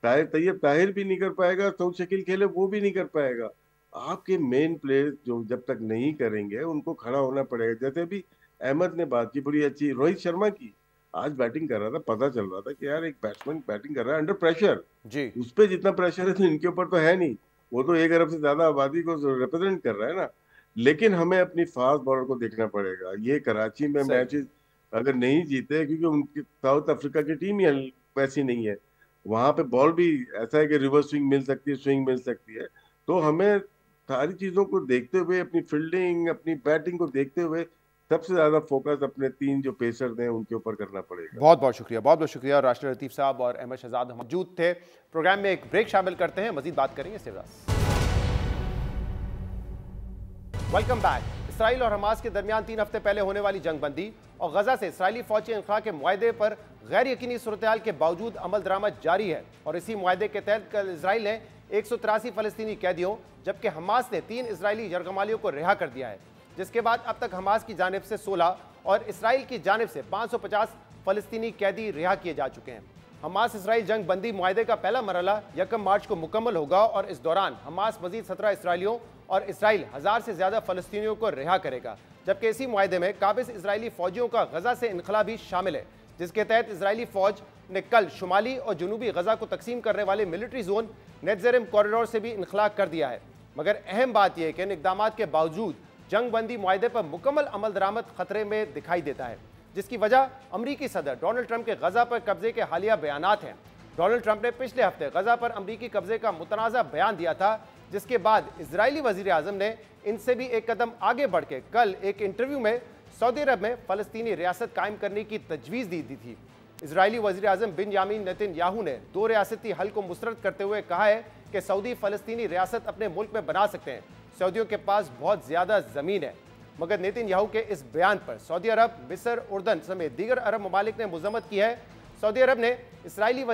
तैयब ताहिर भी नहीं कर पाएगा, सऊद शकील खेले वो भी नहीं कर पाएगा। आपके मेन प्लेयर जो जब तक नहीं करेंगे उनको खड़ा होना पड़ेगा। जैसे अभी अहमद ने बात की बड़ी अच्छी, रोहित शर्मा की, आज बैटिंग कर रहा था, पता चल रहा था कि यार एक बैट्समैन बैटिंग कर रहा है अंडर प्रेशर जी। उस पर जितना प्रेशर है तो इनके ऊपर तो है नहीं। वो तो 1 अरब से ज्यादा आबादी को रिप्रेजेंट कर रहा है ना। लेकिन हमें अपनी फास्ट बॉलर को देखना पड़ेगा। ये कराची में मैचेस अगर नहीं जीते, क्योंकि उनकी साउथ अफ्रीका की टीम ही वैसी नहीं है, वहां पे बॉल भी ऐसा है कि रिवर्स स्विंग मिल सकती है, स्विंग मिल सकती है। तो हमें सारी चीजों को देखते हुए, अपनी फील्डिंग, अपनी बैटिंग को देखते हुए, सबसे ज्यादा फोकस अपने 3 जो पेसर हैं उनके ऊपर करना पड़ेगा। बहुत बहुत शुक्रिया, बहुत बहुत शुक्रिया। और राशिद लतीफ साहब और अहमद शहजाद मौजूद थे प्रोग्राम में। एक ब्रेक शामिल करते हैं, मजीद बात करेंगे इसके बाद। Welcome back. इसराइल और हमास के दरमियान 3 हफ्ते पहले होने वाली जंगबंदी और गजा से इसराइली फौज के इंखला के मुआहदे पर गैर यकीनी सूरत-ए-हाल के बावजूद अमल दरामद जारी है। और इसी मुआहदे के तहत कल इसराइल ने 183 फलस्तीनी कैदियों, जबकि हमास ने 3 इसराइली यरगमालियों को रिहा कर दिया है, जिसके बाद अब तक हमास की जानिब से 16 और इसराइल की जानिब से 550 फलस्तीनी कैदी रिहा किए जा चुके हैं। हमास इसराइल जंग बंदी मुआहदे का पहला मरहला 1 मार्च को मुकम्मल होगा और इस दौरान हमास मजीद 17 इसराइलियों और इसराइल 1000 से ज्यादा फलस्तीनियों को रिहा करेगा। जबकि इसी मुआहदे में काबिज इसराइली फौजियों का गजा से इनखला भी शामिल है, जिसके तहत इसराइली फौज ने कल शुमाली और जनूबी गजा को तकसीम करने वाले मिलिट्री जोन नेत्ज़ेरिम कॉरिडोर से भी इनखला कर दिया है। मगर अहम बात यह है कि इन इकदाम के बावजूद जंग बंदी मुआहदे पर मुकम्मल अमल दरामद खतरे में दिखाई देता है, जिसकी वजह अमरीकी सदर डोनाल्ड ट्रंप के गजा पर कब्जे के हालिया बयानात हैं। डोनाल्ड ट्रंप ने पिछले हफ्ते गजा पर अमरीकी कब्जे का मुतनाज़ा बयान दिया था, जिसके बाद इजरायली वजीर आजम ने इनसे भी एक कदम आगे बढ़ के कल एक इंटरव्यू में सऊदी अरब में फ़लस्तीनी रियासत कायम करने की तजवीज़ दी थी। इजरायली वजीर आजम बिनयामीन नेतन्याहू ने 2 रियासती हल को मुस्तरद करते हुए कहा है कि सऊदी फ़लस्तीनी रियासत अपने मुल्क में बना सकते हैं, सऊदियों के पास बहुत ज़्यादा ज़मीन है। मगर नेतन्याहू के इस बयान पर सऊदी अरब, मिस्र, उर्दन समेत दीगर अरब ममालिक ने मजम्मत की है। सऊदी अरब ने इसराइली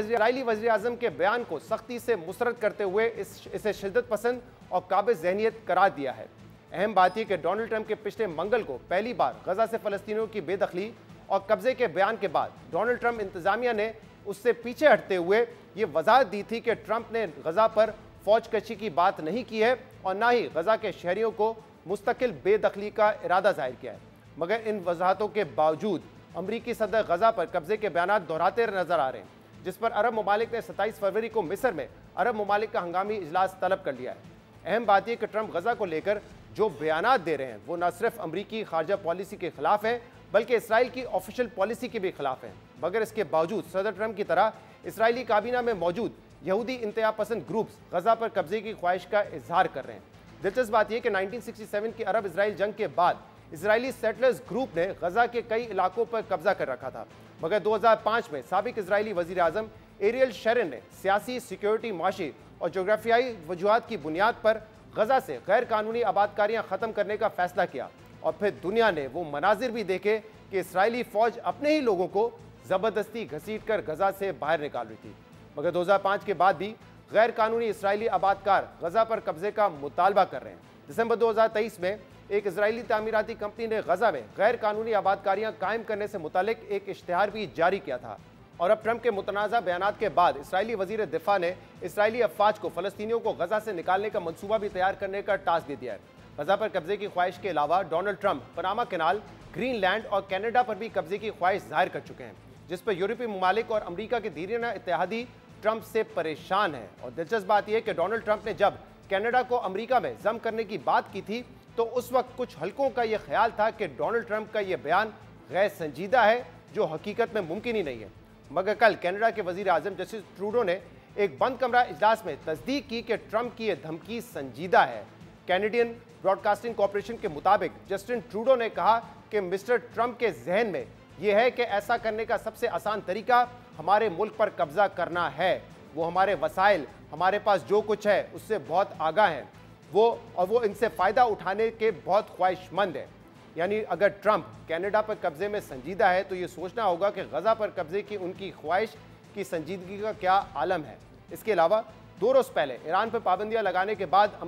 वज़ीर आज़म के बयान को सख्ती से मुस्तरद करते हुए इसे शिद्दत पसंद और काबिज़ ज़हनियत करार दिया है। अहम बात यह कि डोनाल्ड ट्रंप के पिछले मंगल को पहली बार गजा से फ़लस्तीनियों की बेदखली और कब्जे के बयान के बाद डोनाल्ड ट्रंप इंतजामिया ने उससे पीछे हटते हुए ये वजाहत दी थी कि ट्रंप ने गजा पर फौज कशी की बात नहीं की है और ना ही गजा के शहरियों को मुस्तकिल बेदखली का इरादा जाहिर किया है। मगर इन वजाहतों के बावजूद अमरीकी सदर गजा पर कब्जे के बयान दोहराते नजर आ रहे हैं, जिस पर अरब ममालिक ने 27 फरवरी को मिस्र में अरब ममालिक का हंगामी इजलास तलब कर लिया है। अहम बात यह कि ट्रंप गजा को लेकर जो बयान दे रहे हैं वो न सिर्फ अमरीकी खारजा पॉलिसी के खिलाफ है, बल्कि इसराइल की ऑफिशियल पॉलिसी के भी खिलाफ है। मगर इसके बावजूद सदर ट्रंप की तरह इसराइली काबीना में मौजूद यहूदी इंतहा पसंद ग्रुप्स गजा पर कब्जे की ख्वाहिश का इजहार कर रहे हैं। दिलचस्प बात यह कि 1967 की अरब इसराइल जंग के बाद इसराइली सेटलर्स ग्रुप ने गजा के कई इलाकों पर कब्जा कर रखा था, मगर 2005 में साबिक इजरायली वजीर आजम एरियल शेरन ने सियासी, सिक्योरिटी, माशी और जोग्राफियाई वजूहात की बुनियाद पर गजा से गैर कानूनी आबादकारियाँ ख़त्म करने का फैसला किया और फिर दुनिया ने वो मनाजिर भी देखे कि इसराइली फ़ौज अपने ही लोगों को ज़बरदस्ती घसीट कर गजा से बाहर निकाल रही थी। मगर 2005 के बाद भी गैर कानूनी इसराइली आबादकार गजा पर कब्जे का मुतालबा कर रहे हैं। दिसंबर 2023 में एक इजरायली तामीराती कंपनी ने गजा में गैर कानूनी आबादकारियाँ कायम करने से मुतालिक एक इश्तिहार भी जारी किया था। और अब ट्रंप के मुतनाज़ा बयानात के बाद इसराइली वजीर दिफा ने इसराइली अफवाज को फ़लस्तीनियों को गजा से निकालने का मनसूबा भी तैयार करने का टास्क दे दिया है। गजा पर कब्जे की ख्वाहिश के अलावा Donald Trump Panama canal, Greenland और कनाडा पर भी कब्जे की ख्वाहिश जाहिर कर चुके हैं, जिस पर यूरोपीय ममालिक और अमरीका के दीरीना इत्तेहादी ट्रंप से परेशान है। और दिलचस्प बात यह कि डोनाल्ड ट्रंप ने जब कनाडा को अमरीका में जम करने की बात की थी तो उस वक्त कुछ हल्कों का यह ख्याल था कि डोनाल्ड ट्रंप का यह बयान गैर संजीदा है, जो हकीकत में मुमकिन ही नहीं है। मगर कल कनाडा के वजीर आजम जस्टिन ट्रूडो ने एक बंद कमरा इजलास में तस्दीक की कि ट्रंप की यह धमकी संजीदा है। कैनेडियन ब्रॉडकास्टिंग कॉरपोरेशन के मुताबिक जस्टिन ट्रूडो ने कहा कि मिस्टर ट्रंप के जहन में यह है कि ऐसा करने का सबसे आसान तरीका हमारे मुल्क पर कब्जा करना है। वो हमारे वसाइल, हमारे पास जो कुछ है उससे बहुत आगाह हैं वो इनसे फ़ायदा उठाने के बहुत ख्वाहिशमंद है। यानी अगर ट्रंप कनाडा पर कब्जे में संजीदा है तो ये सोचना होगा कि गजा पर कब्जे की उनकी ख्वाहिश की संजीदगी का क्या आलम है। इसके अलावा 2 रोज़ पहले ईरान पर पाबंदियां लगाने के बाद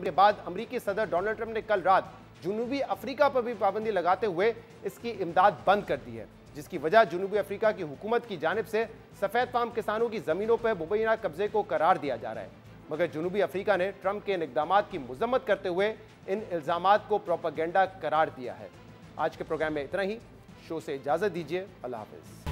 अमरीकी सदर डोनाल्ड ट्रंप ने कल रात जनूबी अफ्रीका पर भी पाबंदी लगाते हुए इसकी इमदाद बंद कर दी है, जिसकी वजह जनूबी अफ्रीका की हुकूमत की जानिब से सफ़ेद फार्म किसानों की ज़मीनों पर मुबैना कब्जे को करार दिया जा रहा है। मगर जनूबी अफ्रीका ने ट्रंप के इन इक़दामात की मजम्मत करते हुए इन इल्ज़ामात को प्रोपेगेंडा करार दिया है। आज के प्रोग्राम में इतना ही। शो से इजाज़त दीजिए। अल्लाह हाफ़िज़।